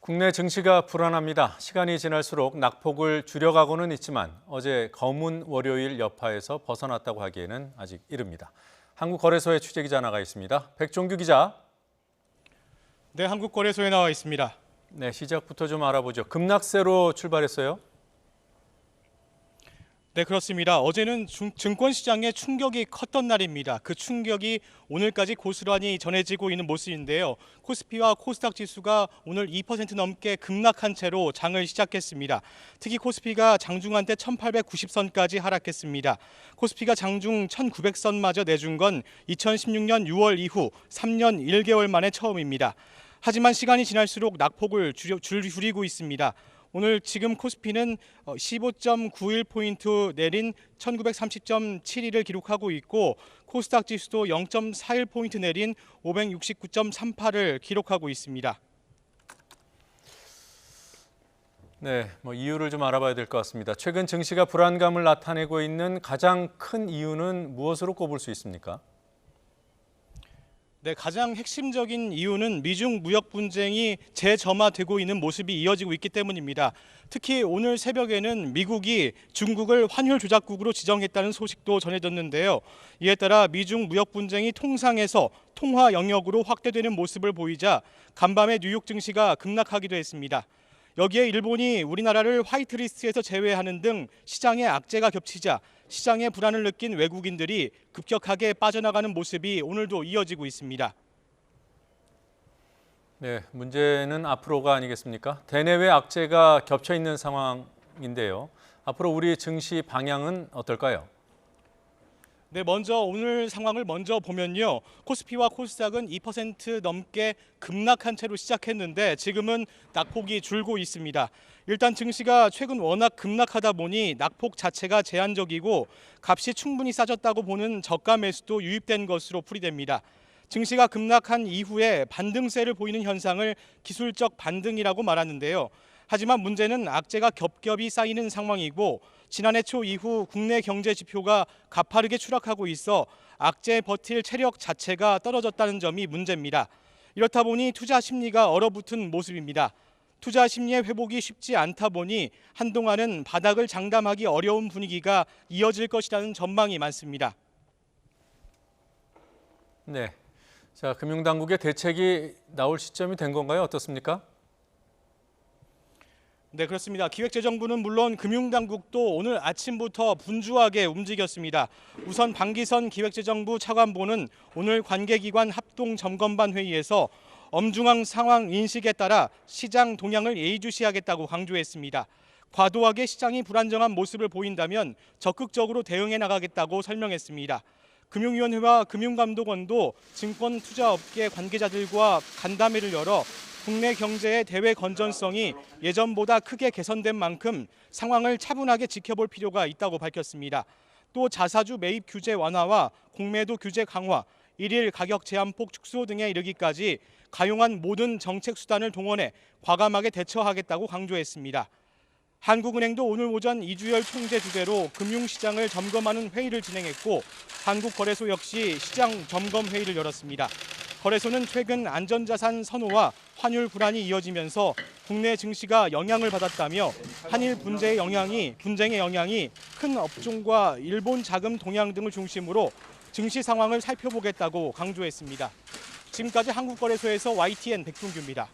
국내 증시가 불안합니다. 시간이 지날수록 낙폭을 줄여가고는 있지만 어제 검은 월요일 여파에서 벗어났다고 하기에는 아직 이릅니다. 한국거래소에 취재기자 나가 있습니다. 백종규 기자. 네, 한국거래소에 나와 있습니다. 네, 시작부터 좀 알아보죠. 급락세로 출발했어요? 네, 그렇습니다. 어제는 증권시장에 충격이 컸던 날입니다. 그 충격이 오늘까지 고스란히 전해지고 있는 모습인데요. 코스피와 코스닥 지수가 오늘 2% 넘게 급락한 채로 장을 시작했습니다. 특히 코스피가 장중한 때 1890선까지 하락했습니다. 코스피가 장중 1900선마저 내준 건 2016년 6월 이후 3년 1개월 만에 처음입니다. 하지만 시간이 지날수록 낙폭을 줄이고 있습니다. 오늘 지금 코스피는 15.91포인트 내린 1930.72를 기록하고 있고 코스닥 지수도 0.41포인트 내린 569.38을 기록하고 있습니다. 네, 이유를 좀 알아봐야 될 것 같습니다. 최근 증시가 불안감을 나타내고 있는 가장 큰 이유는 무엇으로 꼽을 수 있습니까? 네, 가장 핵심적인 이유는 미중 무역 분쟁이 재점화되고 있는 모습이 이어지고 있기 때문입니다. 특히 오늘 새벽에는 미국이 중국을 환율 조작국으로 지정했다는 소식도 전해졌는데요. 이에 따라 미중 무역 분쟁이 통상에서 통화 영역으로 확대되는 모습을 보이자 간밤에 뉴욕 증시가 급락하기도 했습니다. 여기에 일본이 우리나라를 화이트리스트에서 제외하는 등 시장의 악재가 겹치자 시장의 불안을 느낀 외국인들이 급격하게 빠져나가는 모습이 오늘도 이어지고 있습니다. 네, 문제는 앞으로가 아니겠습니까? 대내외 악재가 겹쳐 있는 상황인데요. 앞으로 우리 증시 방향은 어떨까요? 네, 먼저 오늘 상황을 보면요. 코스피와 코스닥은 2% 넘게 급락한 채로 시작했는데 지금은 낙폭이 줄고 있습니다. 일단 증시가 최근 워낙 급락하다 보니 낙폭 자체가 제한적이고 값이 충분히 싸졌다고 보는 저가 매수도 유입된 것으로 풀이됩니다. 증시가 급락한 이후에 반등세를 보이는 현상을 기술적 반등이라고 말하는데요. 하지만 문제는 악재가 겹겹이 쌓이는 상황이고 지난해 초 이후 국내 경제 지표가 가파르게 추락하고 있어 악재에 버틸 체력 자체가 떨어졌다는 점이 문제입니다. 이렇다 보니 투자 심리가 얼어붙은 모습입니다. 투자 심리의 회복이 쉽지 않다 보니 한동안은 바닥을 장담하기 어려운 분위기가 이어질 것이라는 전망이 많습니다. 네, 자, 금융당국의 대책이 나올 시점이 된 건가요? 어떻습니까? 네, 그렇습니다. 기획재정부는 물론 금융당국도 오늘 아침부터 분주하게 움직였습니다. 우선 방기선 기획재정부 차관보는 오늘 관계기관 합동점검반 회의에서 엄중한 상황 인식에 따라 시장 동향을 예의주시하겠다고 강조했습니다. 과도하게 시장이 불안정한 모습을 보인다면 적극적으로 대응해 나가겠다고 설명했습니다. 금융위원회와 금융감독원도 증권 투자업계 관계자들과 간담회를 열어 국내 경제의 대외 건전성이 예전보다 크게 개선된 만큼 상황을 차분하게 지켜볼 필요가 있다고 밝혔습니다. 또 자사주 매입 규제 완화와 공매도 규제 강화, 일일 가격 제한폭 축소 등에 이르기까지 가용한 모든 정책 수단을 동원해 과감하게 대처하겠다고 강조했습니다. 한국은행도 오늘 오전 이주열 총재 주재로 금융시장을 점검하는 회의를 진행했고 한국거래소 역시 시장 점검 회의를 열었습니다. 거래소는 최근 안전자산 선호와 환율 불안이 이어지면서 국내 증시가 영향을 받았다며 한일 분쟁의 영향이 큰 업종과 일본 자금 동향 등을 중심으로 증시 상황을 살펴보겠다고 강조했습니다. 지금까지 한국거래소에서 YTN 백종규입니다.